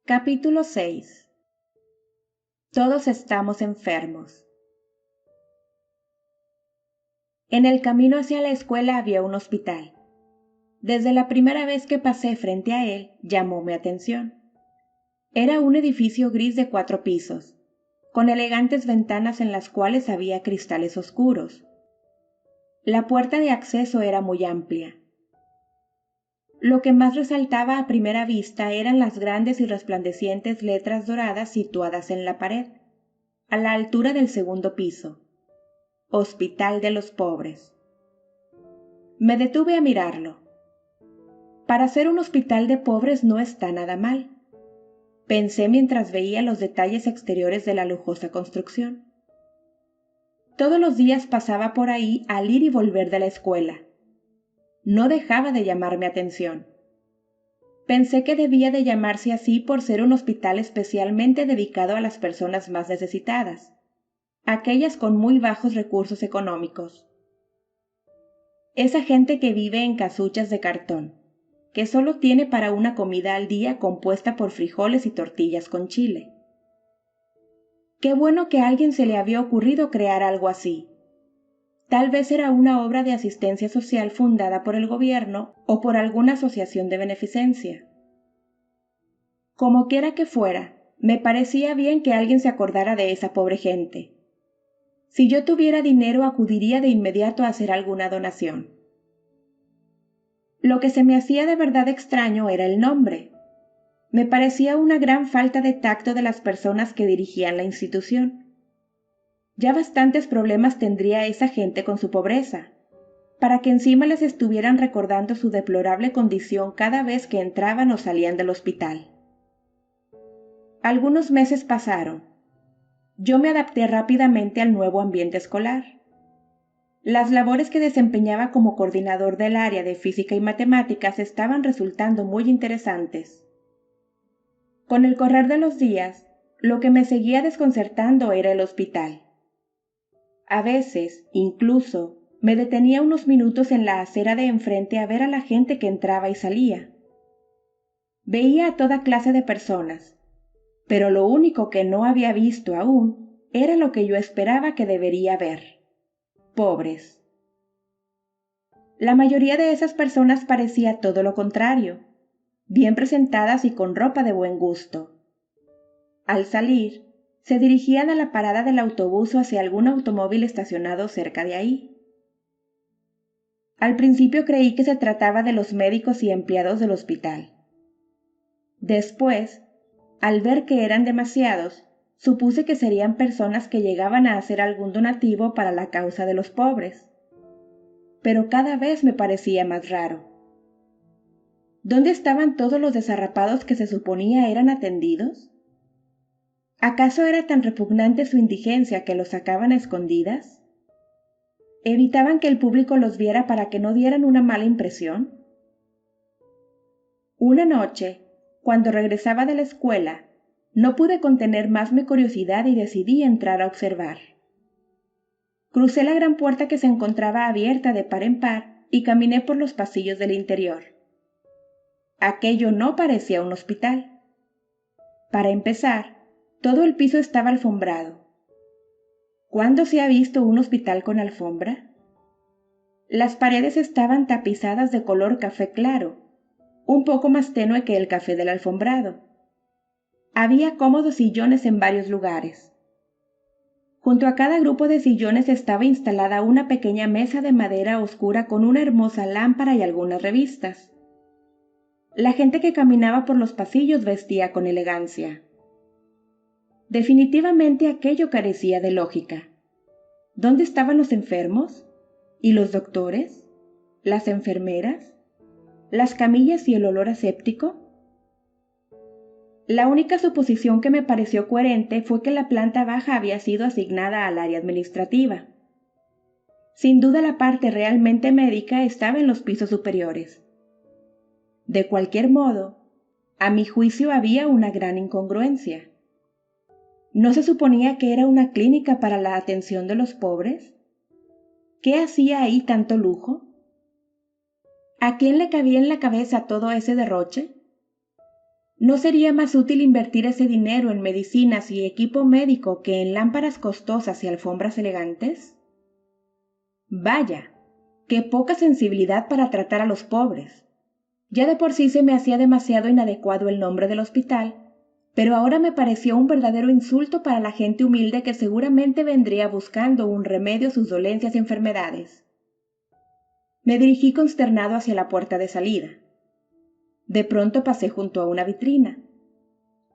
Capítulo 6. Todos estamos enfermos. En el camino hacia la escuela había un hospital. Desde la primera vez que pasé frente a él, llamó mi atención. Era un edificio gris de 4 pisos, con elegantes ventanas en las cuales había cristales oscuros. La puerta de acceso era muy amplia. Lo que más resaltaba a primera vista eran las grandes y resplandecientes letras doradas situadas en la pared, a la altura del 2º piso. Hospital de los Pobres. Me detuve a mirarlo. Para ser un hospital de pobres no está nada mal, pensé mientras veía los detalles exteriores de la lujosa construcción. Todos los días pasaba por ahí al ir y volver de la escuela. No dejaba de llamar mi atención. Pensé que debía de llamarse así por ser un hospital especialmente dedicado a las personas más necesitadas, aquellas con muy bajos recursos económicos. Esa gente que vive en casuchas de cartón, que solo tiene para una comida al día compuesta por frijoles y tortillas con chile. Qué bueno que a alguien se le había ocurrido crear algo así. Tal vez era una obra de asistencia social fundada por el gobierno o por alguna asociación de beneficencia. Como quiera que fuera, me parecía bien que alguien se acordara de esa pobre gente. Si yo tuviera dinero, acudiría de inmediato a hacer alguna donación. Lo que se me hacía de verdad extraño era el nombre. Me parecía una gran falta de tacto de las personas que dirigían la institución. Ya bastantes problemas tendría esa gente con su pobreza, para que encima les estuvieran recordando su deplorable condición cada vez que entraban o salían del hospital. Algunos meses pasaron. Yo me adapté rápidamente al nuevo ambiente escolar. Las labores que desempeñaba como coordinador del área de física y matemáticas estaban resultando muy interesantes. Con el correr de los días, lo que me seguía desconcertando era el hospital. A veces, incluso, me detenía unos minutos en la acera de enfrente a ver a la gente que entraba y salía. Veía a toda clase de personas, pero lo único que no había visto aún era lo que yo esperaba que debería ver: pobres. La mayoría de esas personas parecía todo lo contrario, bien presentadas y con ropa de buen gusto. Al salir, se dirigían a la parada del autobús o hacia algún automóvil estacionado cerca de ahí. Al principio creí que se trataba de los médicos y empleados del hospital. Después, al ver que eran demasiados, supuse que serían personas que llegaban a hacer algún donativo para la causa de los pobres. Pero cada vez me parecía más raro. ¿Dónde estaban todos los desarrapados que se suponía eran atendidos? ¿Acaso era tan repugnante su indigencia que los sacaban a escondidas? ¿Evitaban que el público los viera para que no dieran una mala impresión? Una noche, cuando regresaba de la escuela, no pude contener más mi curiosidad y decidí entrar a observar. Crucé la gran puerta que se encontraba abierta de par en par y caminé por los pasillos del interior. Aquello no parecía un hospital. Para empezar, todo el piso estaba alfombrado. ¿Cuándo se ha visto un hospital con alfombra? Las paredes estaban tapizadas de color café claro, un poco más tenue que el café del alfombrado. Había cómodos sillones en varios lugares. Junto a cada grupo de sillones estaba instalada una pequeña mesa de madera oscura con una hermosa lámpara y algunas revistas. La gente que caminaba por los pasillos vestía con elegancia. Definitivamente aquello carecía de lógica. ¿Dónde estaban los enfermos? ¿Y los doctores? ¿Las enfermeras? ¿Las camillas y el olor aséptico? La única suposición que me pareció coherente fue que la planta baja había sido asignada al área administrativa. Sin duda la parte realmente médica estaba en los pisos superiores. De cualquier modo, a mi juicio había una gran incongruencia. ¿No se suponía que era una clínica para la atención de los pobres? ¿Qué hacía ahí tanto lujo? ¿A quién le cabía en la cabeza todo ese derroche? ¿No sería más útil invertir ese dinero en medicinas y equipo médico que en lámparas costosas y alfombras elegantes? Vaya, qué poca sensibilidad para tratar a los pobres. Ya de por sí se me hacía demasiado inadecuado el nombre del hospital, pero ahora me pareció un verdadero insulto para la gente humilde que seguramente vendría buscando un remedio a sus dolencias y enfermedades. Me dirigí consternado hacia la puerta de salida. De pronto pasé junto a una vitrina.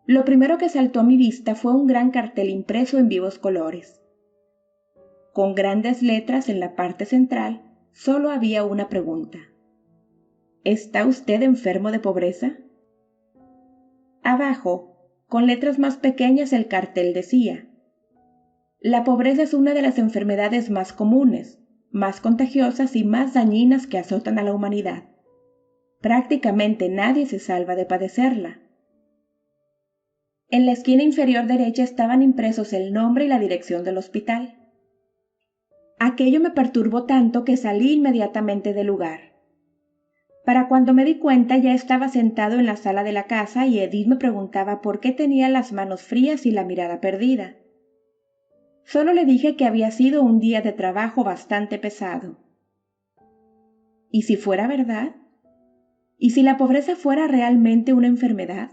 Lo primero que saltó a mi vista fue un gran cartel impreso en vivos colores. Con grandes letras en la parte central, solo había una pregunta. ¿Está usted enfermo de pobreza? Abajo, con letras más pequeñas, el cartel decía: la pobreza es una de las enfermedades más comunes, más contagiosas y más dañinas que azotan a la humanidad. Prácticamente nadie se salva de padecerla. En la esquina inferior derecha estaban impresos el nombre y la dirección del hospital. Aquello me perturbó tanto que salí inmediatamente del lugar. Para cuando me di cuenta ya estaba sentado en la sala de la casa y Edith me preguntaba por qué tenía las manos frías y la mirada perdida. Solo le dije que había sido un día de trabajo bastante pesado. ¿Y si fuera verdad? ¿Y si la pobreza fuera realmente una enfermedad?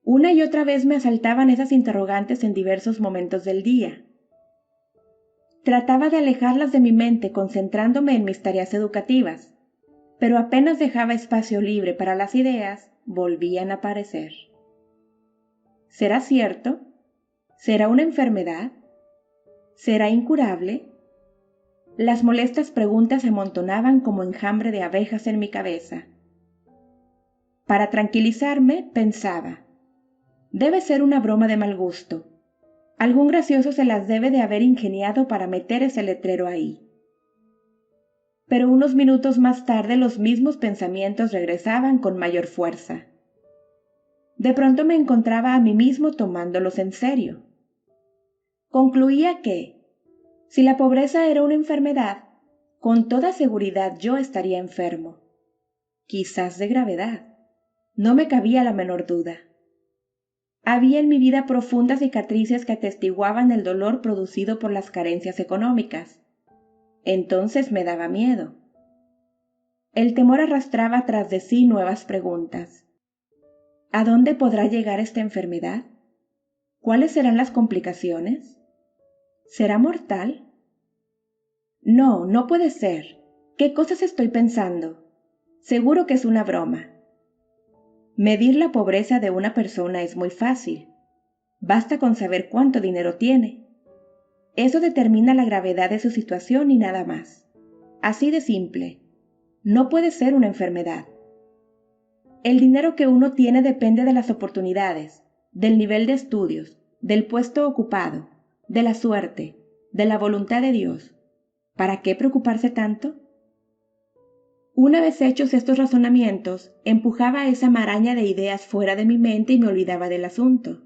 Una y otra vez me asaltaban esas interrogantes en diversos momentos del día. Trataba de alejarlas de mi mente concentrándome en mis tareas educativas, pero apenas dejaba espacio libre para las ideas, volvían a aparecer. ¿Será cierto? ¿Será una enfermedad? ¿Será incurable? Las molestas preguntas se amontonaban como enjambre de abejas en mi cabeza. Para tranquilizarme, pensaba: debe ser una broma de mal gusto. Algún gracioso se las debe de haber ingeniado para meter ese letrero ahí. Pero unos minutos más tarde los mismos pensamientos regresaban con mayor fuerza. De pronto me encontraba a mí mismo tomándolos en serio. Concluía que, si la pobreza era una enfermedad, con toda seguridad yo estaría enfermo. Quizás de gravedad. No me cabía la menor duda. Había en mi vida profundas cicatrices que atestiguaban el dolor producido por las carencias económicas. Entonces me daba miedo. El temor arrastraba tras de sí nuevas preguntas. ¿A dónde podrá llegar esta enfermedad? ¿Cuáles serán las complicaciones? ¿Será mortal? No, no puede ser. ¿Qué cosas estoy pensando? Seguro que es una broma. Medir la pobreza de una persona es muy fácil. Basta con saber cuánto dinero tiene. Eso determina la gravedad de su situación y nada más. Así de simple. No puede ser una enfermedad. El dinero que uno tiene depende de las oportunidades, del nivel de estudios, del puesto ocupado, de la suerte, de la voluntad de Dios. ¿Para qué preocuparse tanto? Una vez hechos estos razonamientos, empujaba esa maraña de ideas fuera de mi mente y me olvidaba del asunto.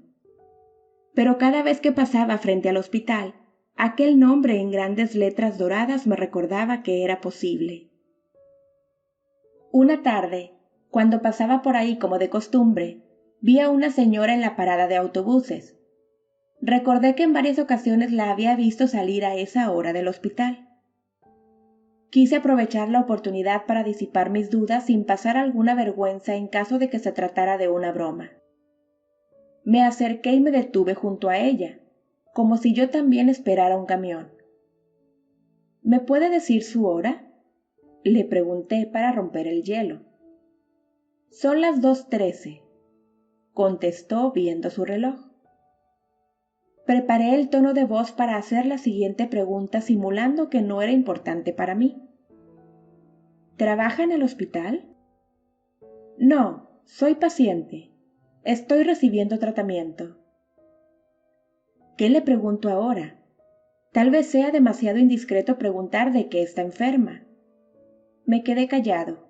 Pero cada vez que pasaba frente al hospital, aquel nombre en grandes letras doradas me recordaba que era posible. Una tarde, cuando pasaba por ahí como de costumbre, vi a una señora en la parada de autobuses. Recordé que en varias ocasiones la había visto salir a esa hora del hospital. Quise aprovechar la oportunidad para disipar mis dudas sin pasar alguna vergüenza en caso de que se tratara de una broma. Me acerqué y me detuve junto a ella, como si yo también esperara un camión. ¿Me puede decir su hora?, le pregunté para romper el hielo. Son las 2:13, contestó viendo su reloj. Preparé el tono de voz para hacer la siguiente pregunta simulando que no era importante para mí. ¿Trabaja en el hospital? No, soy paciente. Estoy recibiendo tratamiento. ¿Qué le pregunto ahora? Tal vez sea demasiado indiscreto preguntar de qué está enferma. Me quedé callado.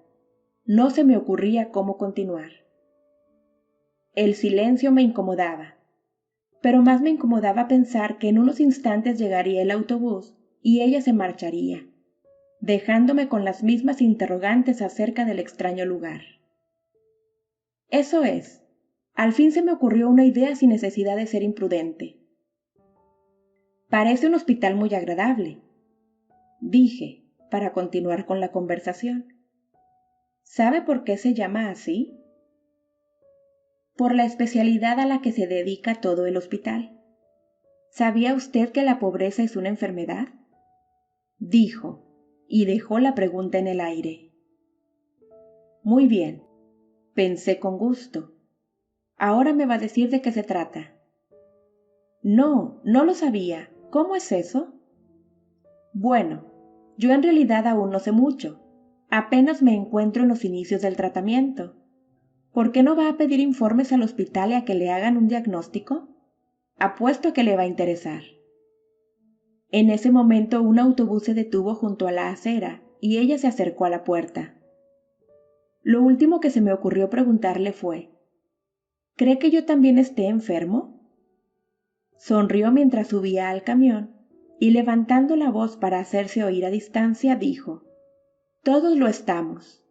No se me ocurría cómo continuar. El silencio me incomodaba, pero más me incomodaba pensar que en unos instantes llegaría el autobús y ella se marcharía, dejándome con las mismas interrogantes acerca del extraño lugar. Eso es, Al fin se me ocurrió una idea sin necesidad de ser imprudente. Parece un hospital muy agradable, dije, para continuar con la conversación. ¿Sabe por qué se llama así? Por la especialidad a la que se dedica todo el hospital. ¿Sabía usted que la pobreza es una enfermedad? Dijo, y dejó la pregunta en el aire. Muy bien, pensé con gusto. Ahora me va a decir de qué se trata. No, no lo sabía. ¿Cómo es eso? Bueno, yo en realidad aún no sé mucho. Apenas me encuentro en los inicios del tratamiento. ¿Por qué no va a pedir informes al hospital y a que le hagan un diagnóstico? Apuesto a que le va a interesar. En ese momento un autobús se detuvo junto a la acera y ella se acercó a la puerta. Lo último que se me ocurrió preguntarle fue: ¿cree que yo también esté enfermo? Sonrió mientras subía al camión y levantando la voz para hacerse oír a distancia dijo: todos lo estamos.